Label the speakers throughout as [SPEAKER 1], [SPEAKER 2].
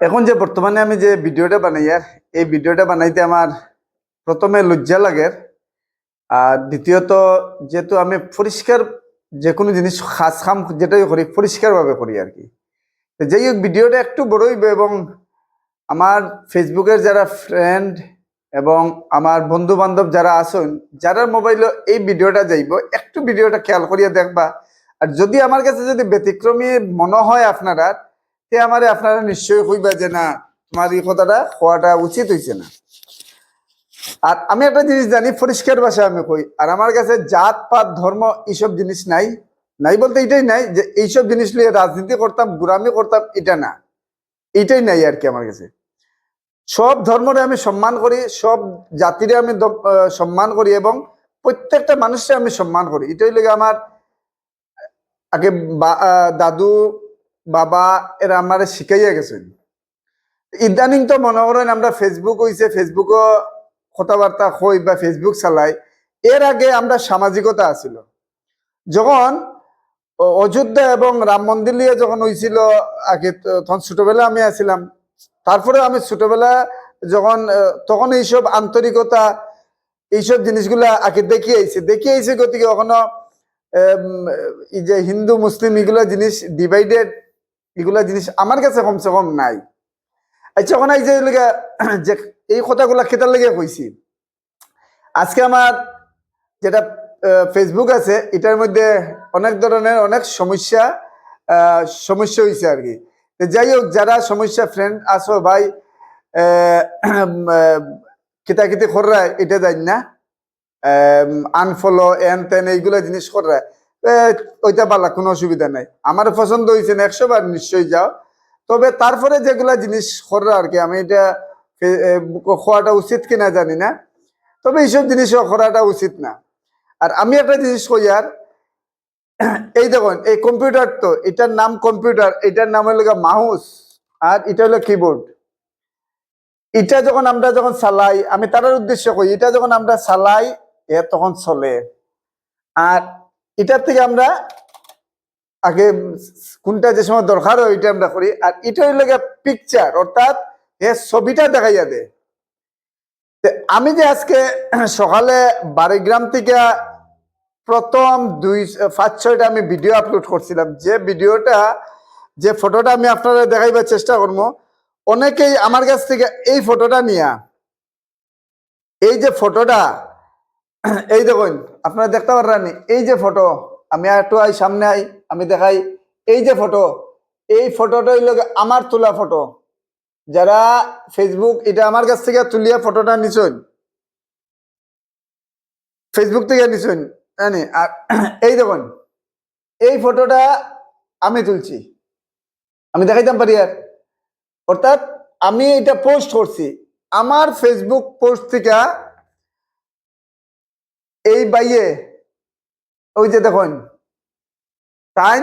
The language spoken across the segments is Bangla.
[SPEAKER 1] এখন যে বর্তমানে আমি যে ভিডিওটা বানাই এই ভিডিওটা বানাইতে আমার প্রথমে লজ্জা লাগে। আর দ্বিতীয়ত যেহেতু আমি পরিষ্কার যে কোনো জিনিস খাস খাম যেটাই করি পরিষ্কার ভাবে করি আর কি। তো যাই হোক ভিডিওটা একটু বড় হইবে এবং আমার ফেসবুকের যারা ফ্রেন্ড এবং আমার বন্ধু বান্ধব যারা আছেন যারা মোবাইলে এই ভিডিওটা যাইব একটু ভিডিওটা খেয়াল করিয়া দেখবা। আর যদি আমার কাছে যদি ব্যতিক্রমী মনে হয় আপনারা তে আমারে আপনারা নিশ্চয়ই কইবা যে না তোমার এই কথাটা হওয়াটা উচিত হইছে না। আর আমি একটা জিনিস জানি পরিষ্কার ভাষায় আমি কই, আর আমার কাছে জাত পাত ধর্ম এইসব জিনিস নাই। নাই বলতে এটাই নাই যে এইসব জিনিস নিয়ে রাজনীতি করতাম গুরামি করতাম, এটা না, এটাই নাই আর কি। আমার কাছে সব ধর্মরে আমি সম্মান করি, সব জাতিরে আমি সম্মান করি এবং প্রত্যেকটা মানুষকে আমি সম্মান করি। এটাই লাগে আমার আগে দাদু বাবা এরা আমার শিখাইয়া গেছেন। ইদানিং তো মনে করেন আমরা ফেসবুক হইছে, ফেসবুকও কথাবার্তা হই বা ফেসবুক চালাই। এর আগে আমরা সামাজিকতা আছিল। যখন অযোধ্যা এবং রাম মন্দির নিয়ে যখন হয়েছিল আগে, তখন ছোটবেলা আমি আছিলাম। তারপরে আমি ছোটবেলা যখন তখন এইসব আন্তরিকতা এইসব জিনিসগুলা আগে দেখি আইছে গতিকে কখনো এই যে হিন্দু মুসলিম এগুলা জিনিস ডিভাইডেড এগুলা জিনিস আমার কাছে কমসে কম নাই। আচ্ছা ওখানে এই যে এই কথাগুলা খেতার লেগে কইছি। আজকে আমার যেটা ফেসবুক আছে এটার মধ্যে অনেক ধরনের অনেক সমস্যা হয়েছে আর কি। যাই হোক যারা সমস্যা ফ্রেন্ড আসো ভাই কিতাকিতি কররা এটা জানি না, আনফলো এন তেন এইগুলা জিনিস কররা ওইটা পালা কোনো অসুবিধা নাই। আমার পছন্দ হয়েছে না 100 বার নিশ্চয়ই যাও। তবে তারপরে যেগুলা জিনিস কররা আর কি আমি এটা খোয়াটা উচিত কিনা জানি না, তবে এইসব জিনিসও করাটা উচিত না। আর আমি একটা জিনিস কই, আর এই দেখুন এই কম্পিউটার, তো এটার নাম কম্পিউটার, এটার নাম হলো মাউস আর এটা হলো কিবোর্ড। এটা যখন আমরা চালাই, আমি তার উদ্দেশ্য কই, এটা যখন আমরা চালাই তখন চলে। আর এটার থেকে আমরা আগে কোনটা যে সময় দরকার হয় এটা আমরা করি। আর এটা হইল পিকচার, অর্থাৎ ছবিটা দেখাইয়া দেয়। আমি যে আজকে সকালে বাড়িগ্রাম থেকে প্রথম 5-6টা আমি ভিডিও আপলোড করছিলাম, যে ফটোটা আমি আপনারা দেখাইবার চেষ্টা করবো। অনেকেই আমার কাছ থেকে এই ফটোটা নিয়া, এই যে ফটোটা এই দেখুন আপনারা দেখতে পারেন, এই যে ফটো আমি একটু সামনে আমি দেখাই, এই যে ফটো, এই ফটোটা হইল আমার তোলা ফটো। যারা ফেসবুক এটা আমার কাছ থেকে তুলিয়া ফটোটা নিছেন, ফেসবুক থেকে নিছেন জানি। আর এই দেখুন এই ফটোটা আমি তুলছি, আমি দেখাইতাম পারি। আর অর্থাৎ আমি এটা পোস্ট করছি আমার ফেসবুক পোস্ট থেকে। এই বাইয়ে ওই যে দেখুন তাই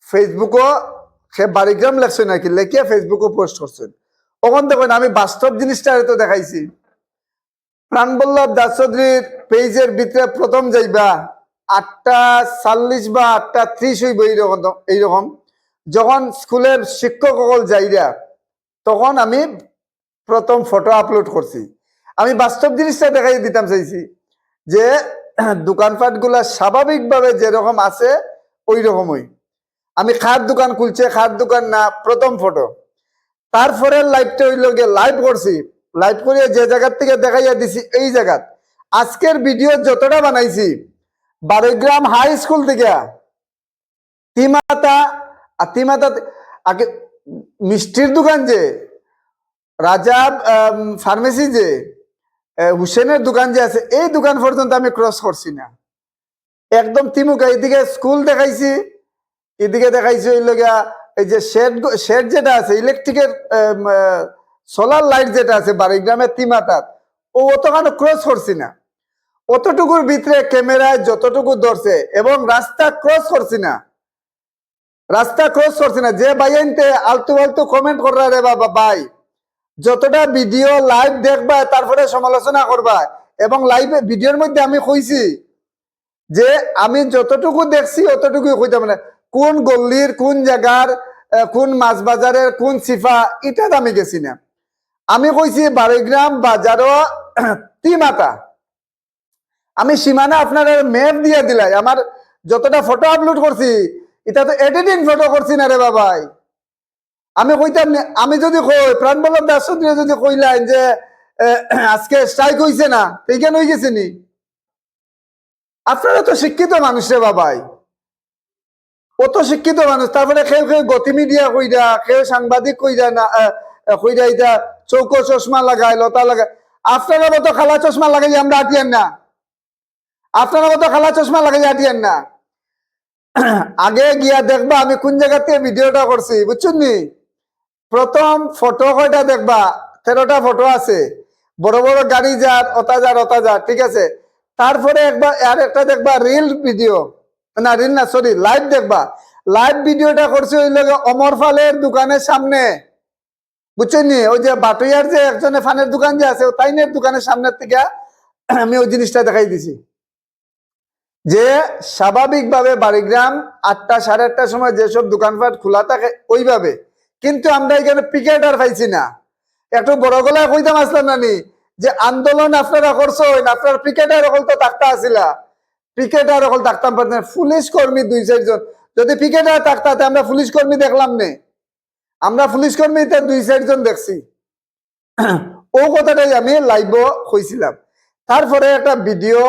[SPEAKER 1] ফেসবুকও সে বাড়িগ্রাম লেখছে নাকি লেখিয়া ফেসবুকও পোস্ট করছেন। ওখান দেখুন আমি বাস্তব জিনিসটা তো দেখাইছি। প্রাণবল্লভ দাস চৌধুরীর পেজের ভিতরে প্রথম যাইবা 8:40 বা 8:30 হইব এইরকম। যখন স্কুলের শিক্ষক সকল যাইরা তখন আমি প্রথম ফটো আপলোড করছি। আমি বাস্তব জিনিসটা দেখাই দিতাম চাইছি যে দোকানপাট গুলা স্বাভাবিকভাবে যেরকম আছে ওই রকমই। আমি খাদ দোকান খুলছে, খাদ দোকান না, প্রথম ফটো। তারপরে লাইভটা হইল গিয়ে লাইভ করছি, লাইভ করিয়া যে জায়গার থেকে দেখাইয়া দিছি এই জায়গা। আজকের ভিডিও যতটা বানাইছি বাড়িগ্রাম হাই স্কুল থেকে তিমাতা, আর তিমাতা আগে মিষ্টির দোকান যে রাজা ফার্মেসি যে হুসেনের দোকান যে আছে এই দোকান পর্যন্ত আমি ক্রস করছি না, একদম তিমুকা। এদিকে স্কুল দেখাইছি, এদিকে দেখাইছি হইল গিয়া এই যে শেড যেটা আছে ইলেকট্রিকের সোলার লাইট যেটা আছে বাড়িগ্রামের তিমাতার, ও অতখানি ক্রস করছি না। অতটুকুর ভিতরে ক্যামেরায় যতটুকু ধরছে এবং রাস্তা ক্রস করছি না, রাস্তা ক্রস করছি না। যে বাইনতে আলতু ফালতু কমেন্ট কররা রে বাবা ভাই, যতটা ভিডিও লাইভ দেখবা তারপরে সমালোচনা করবা। এবং লাইভে ভিডিওর মধ্যে আমি কইছি যে আমি যতটুকু দেখছি অতটুকুই কইতাম না, কোন গল্লির কোন জায়গার কোন মাছ বাজারের কোন সিফা এটা আমি গেছি না। আমি কইছি বারিগ্রাম বাজারও তিমাতা। আমি সীমানা আপনার ম্যাপ দিয়ে দিলাই, আমার যতটা ফটো আপলোড করছি এটা তো এডিটিং ফটো করছি না রে বাবাই। আমি কইতাম না, আমি যদি কই প্রাণবল্লভ দাস যদি কইলেন যে আজকে স্ট্রাইক হইছে না, এই কেন হয়ে গেছে নি? আপনারা তো শিক্ষিত মানুষ রে বাবাই, অত শিক্ষিত মানুষ, তারপরে কেউ কেউ গতি মিডিয়া কইরা, কেউ সাংবাদিক কইরা না কইরা এটা চৌকো চশমা লাগায়, লতা লাগায়। আপনারা মতো খালা চশমা লাগাই আমরা আটিয়েন না, আপনারা মতো খালা চশমা লাগাই আটিয়েন না। আগে গিয়া দেখবা আমি কোন জায়গাতে ভিডিওটা করছি, বুঝছেন নি? প্রথম ফটো কয়টা দেখবা, 13টা ফটো আছে, বড় বড় গাড়ি যার অতা যার, ঠিক আছে। তারপরে একবার আর একটা দেখবা রিল ভিডিও, না রিল না সরি লাইভ দেখবা। লাইভ ভিডিওটা করছে ওই লোক অমর ফালের দোকানের সামনে, বুঝছেন নি? ওই যে বাটুইয়ার যে একজনের ফানের দোকান যে আছে, তাইনের দোকানের সামনের থেকে আমি ওই জিনিসটা দেখাই দিছি যে স্বাভাবিকভাবে বাড়িগ্রাম 8টা সাড়ে 8টার সময় যেসব দোকানপাট খোলা থাকে ওইভাবে, কিন্তু আমরা এখানে পিকেটার পাইছি না। একটু বড় গলায় কইতাম আসলাম নানি যে আন্দোলন আপনারা করছেন, আপনার পিকেটার অকল তো থাকতে আসিলা, পিকেটার অকল থাকতাম পারতেন, পুলিশ কর্মী 2-4 জন। যদি পিকেটার থাকতে আমরা পুলিশ কর্মী দেখলাম নে, আমরা পুলিশ কর্মী 2-4 জন দেখছি। ও কথাটাই আমি লাইভ কইছিলাম। তারপরে একটা ভিডিও,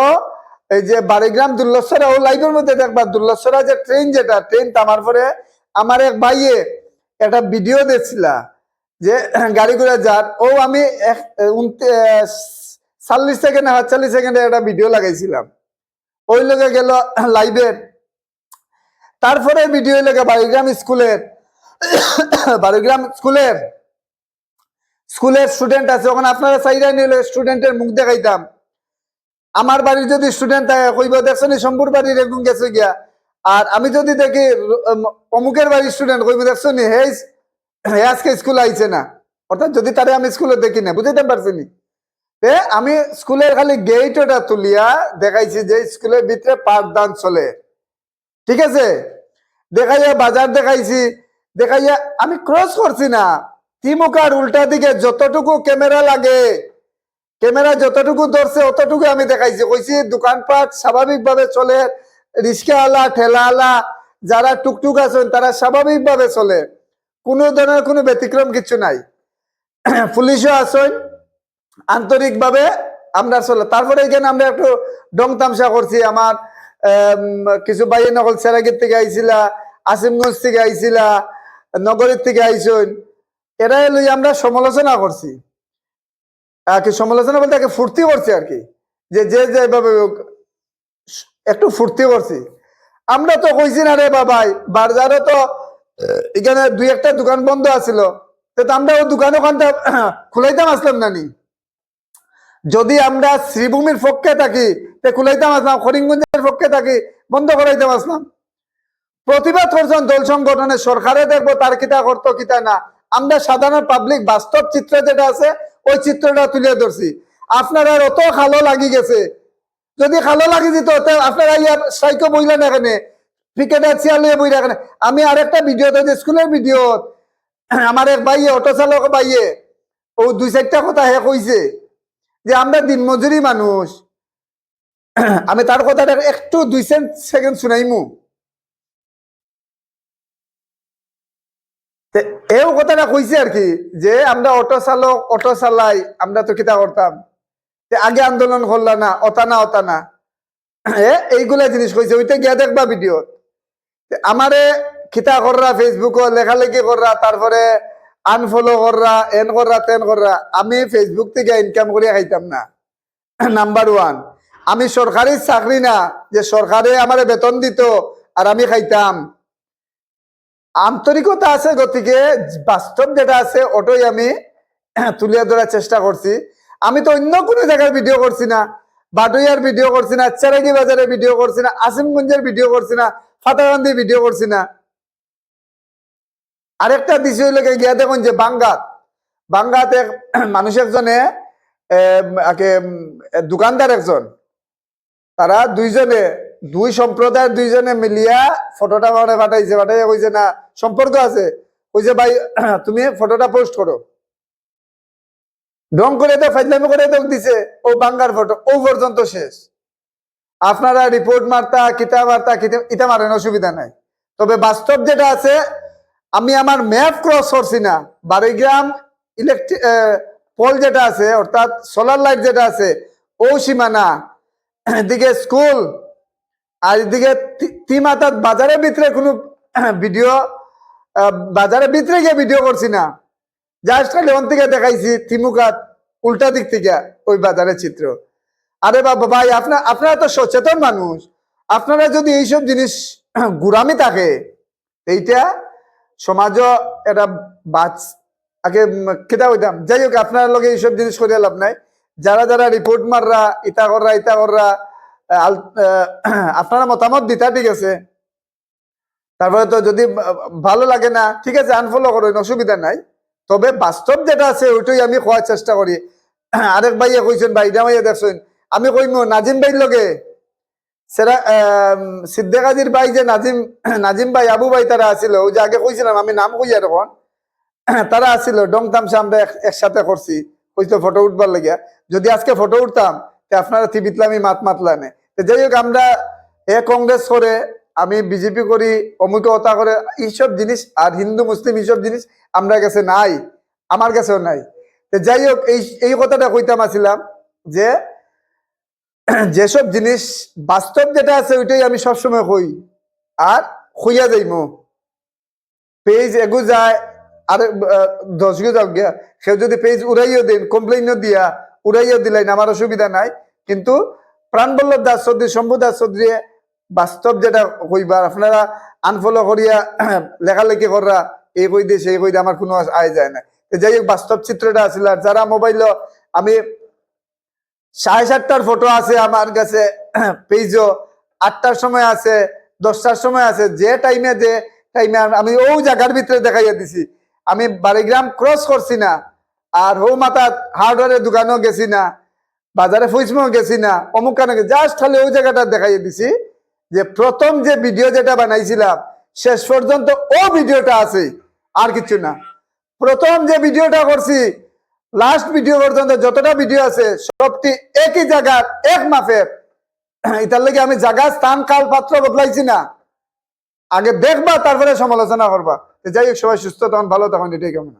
[SPEAKER 1] এই যে বাড়িগ্রাম দুর্লভছড়া, ও লাইভের মধ্যে দেখবা দুর্লভছড়া যে ট্রেন, যেটা ট্রেন থামার পরে আমার এক ভাইয়ে একটা ভিডিও দেখছিলা যে গাড়ি ঘোড়া যার, ও আমি 40 সেকেন্ড 48 সেকেন্ডে একটা ভিডিও লাগাইছিলাম, ওই লোকে গেল লাইভের। তারপরে ভিডিও লেগে বাড়িগ্রাম স্কুলের বাড়িগ্রাম স্কুলের স্টুডেন্ট আছে, ওখানে আপনারা চাইরা নিলে স্টুডেন্টের মুখ দেখাইতাম। আমার বাড়ির যদি স্টুডেন্ট থাকে কইব দেখছেন শম্ভুর বাড়ির এরকম গেছে গিয়া, আর আমি যদি দেখি অমুকের বাড়ির স্টুডেন্ট কইব দেখছেন হে আজকে স্কুল আইছে না, অর্থাৎ যদি তারে আমি স্কুলে দেখি না, বুঝতে পারছি নি? আমি স্কুলের খালি গেটটা তুলিয়া দেখাইছি যে স্কুলের ভিতরে পাঠদান চলে, ঠিক আছে। দেখাইয়া বাজার দেখাইছি, দেখাইয়া আমি ক্রস করছি না, তিমুকার উল্টা দিকে যতটুকু ক্যামেরা লাগে, ক্যামেরা যতটুকু ধরছে অতটুকু আমি দেখাইছি। কইছি দোকানপাট স্বাভাবিকভাবে চলে, রিক্সাওয়ালা ঠেলাওয়ালা যারা টুকটুক আছেন তারা স্বাভাবিকভাবে চলে, কোনো ধরনের কোনো ব্যতিক্রম কিছু নাই। পুলিশও আছেন, আন্তরিকভাবে আমরা চলে। তারপরে এখানে আমরা একটু ডং তামসা করছি, আমার কিছু বাইরে নকল সেরাগির থেকে আইছিলা, আসিমগঞ্জ থেকে আইছিলা, নগরীর থেকে আইসন, এরাই লই আমরা সমালোচনা করছি। কি সমালোচনা বলতে ফুর্তি করছি আর কি, যে যেভাবে একটু ফুর্তি করছি। আমরা তো কইছি না রে বাবাই, বাজারে তো এখানে 2-1টা দোকান বন্ধ আছিল, তো আমরা ও দোকান ওখানটা খুলাইতাম আসলাম নানি। যদি আমরা শ্রীভূমির পক্ষে থাকি তে খুলাইতাম আসলাম, করিমগঞ্জের পক্ষে থাকি বন্ধ করাইতাম আসলাম। প্রতিবাদ করছেন দল সংগঠনে, সরকারে দেখবো তার কিতা করতো কিতা না, আমরা সাধারণ পাবলিক বাস্তব চিত্র যেটা আছে ওই চিত্রটা তুলে ধরছি। আপনারা অত খালো লাগি গেছে, যদি খালো লাগি যেত আপনারা ইয়ার স্ট্রাইকও বইলেন এখানে, ক্রিকেটার চেয়ার লিয়ে বই এখানে। আমি আরেকটা ভিডিও তো স্কুলের ভিডিও, আমার এক ভাইয়ে অটো চালক ভাইয়ে ও 2-4টা কথা হে কইছে যে আমরা দিনমজুরি মানুষ। আমি তার কথাটা একটু 2 সেকেন্ড শুনাইমু। এও কথাটা কইছে আর কি, যে আমরা অটো চালক, অটো চালাই, আমরা তো কিতা করতাম, আগে আন্দোলন করলা না, অতানা এইগুলা জিনিস কইছে। ওইটা গিয়া দেখবা ভিডিও। আমারে খিতা কররা ফেসবুকও লেখালেখি কররা, তারপরে আনফলো কররা, এন কররা তেন কররা। আমি ফেসবুক থেকে ইনকাম করিয়া খাইতাম না, নাম্বার 1। আমি সরকারি চাকরি না যে সরকারে আমারে বেতন দিত আর আমি খাইতাম। আন্তরিকতা আছে, গতিকে বাস্তব যেটা আছে ওটাই আমি তুলে ধরার চেষ্টা করছি। আমি তো অন্য কোনো জায়গার ভিডিও করছি না, বাটুইয়ার ভিডিও করছি না, চেরাগি বাজারের ভিডিও করছি না, আসিমগঞ্জের ভিডিও করছি না, ফাতাকান্দির ভিডিও করছি না। আরেকটা বিষয় লোকে গিয়া দেখুন যে বাঙ্গাত এক মানুষ একজনে দোকানদার একজন, তারা দুই সম্প্রদায়ের দুইজনে মিলিয়া ফটোটা মানে পাঠাইছে, কইছে না সম্পর্ক আছে, ওই যে ভাই তুমি ফটোটা পোস্ট করো, ঢং করে তো ফাইজলামি করে তো দিছে, ও বাঙ্গার ফটো ও পর্যন্ত শেষ। আপনারা রিপোর্ট মারতা কিতা মারতা ইটা মারেন, অসুবিধা নাই। তবে বাস্তব যেটা আছে, আমি আমার ম্যাপ ক্রস করছি না, বারোগ্রাম ইলেকট্রিক পোল যেটা আছে অর্থাৎ সোলার লাইট যেটা আছে ও সীমানা, এদিকে স্কুল, আর এদিকে তিমাতাত বাজারের ভিতরে কোনো ভিডিও, বাজারের ভিতরে গিয়ে ভিডিও করছি না, জাস্ট খালি ওন থেকে দেখাইছি তিমুকাত উল্টা দিক থেকে ওই বাজারের চিত্র। আরে বাবা ভাই, আপনারা তো সচেতন মানুষ, আপনারা যদি এইসব জিনিস গুরামি থাকে, এইটা সমাজও এটা বাচ আগে কেটা হইতাম। যাই হোক, আপনার লগে এইসব জিনিস করিয়া লাভ নাই। যারা যারা রিপোর্ট মাররা ইটা কররা আপনারা মতামত দিতা, ঠিক আছে। তারপরে তো যদি ভালো লাগে না, ঠিক আছে, আনফলো করেন, অসুবিধা নাই। তবে বাস্তব যেটা আছে ওইটাই আমি খোয়ার চেষ্টা করি। আরেক ভাইয়া কইছেন, ভাইটা ভাইয়া দেখছেন, আমি কইম নাজিম ভাইর লগে সেরা সিদ্দেকাজির ভাই যে নাজিম ভাই, আবু ভাই তারা আসিল, ওই যে আগে কইছিলাম আমি নাম কইয়া তখন, তারা আসিল ডং তামসা, আমরা একসাথে করছি, হয়তো ফটো উঠবার লাগিয়া। যদি আজকে ফটো উঠতাম আপনারা থিবিতলামি মাতলানে। যাই হোক, আমরা কংগ্রেস করে, আমি বিজেপি করি, অমুকে ওতা করে, এইসব জিনিস আর হিন্দু মুসলিম এইসব জিনিস আমরা কাছে নাই, আমার কাছেও নাই। যাই হোক, এই কথাটা কইতাম আসিলাম যে যেসব জিনিস বাস্তব যেটা আছে ওইটাই আমি সবসময় কই, আর খুইয়া যাইমো। পেজ এগু যায় আর 10 গু যাও গিয়া, কেউ যদি পেজ উড়াইও দেন, কমপ্লেইনও দিয়া উড়াইও দিলেন, আমার অসুবিধা নাই। কিন্তু প্রাণবল্লভ দাস চৌধুরী, শম্ভু দাস চৌধুরী বাস্তব যেটা কইবার, আপনারা আনফলো করিয়া লেখালেখি করা, এই কই দিয়ে সেই কই দিয়ে আমার কোনো আয় যায় না। যাই হোক, বাস্তব চিত্রটা আসলে, আর যারা মোবাইল, আমি 7:30টার ফটো আছে আমার কাছে পেজও, 8টার সময় আছে, 10টার সময় আছে, যে টাইমে আমি ও জায়গার ভিতরে দেখাইয়া দিছি। আমি বাড়িগ্রাম ক্রস করছি না, আর হৌ মাথা হার্ডওয়ারের দোকানেও গেছি না, বাজারে ফুইসমও গেছি না, অমুক কানে, জাস্ট খালি ওই জায়গাটা দেখাইয়া দিছি যে প্রথম যে ভিডিও যেটা বানাইছিলাম শেষ পর্যন্ত ও ভিডিওটা আছে, আর কিছু না। প্রথম যে ভিডিওটা করছি লাস্ট ভিডিও পর্যন্ত যতটা ভিডিও আছে সবটি একই জায়গার, এক মাপের। এটার লাগে আমি জায়গা, স্থান, কাল, পাত্র বদলাইছি না। আগে দেখবা, তারপরে সমালোচনা করবা। যাই হোক, সবাই সুস্থ তখন, ভালো তখন, এটাই কেমন।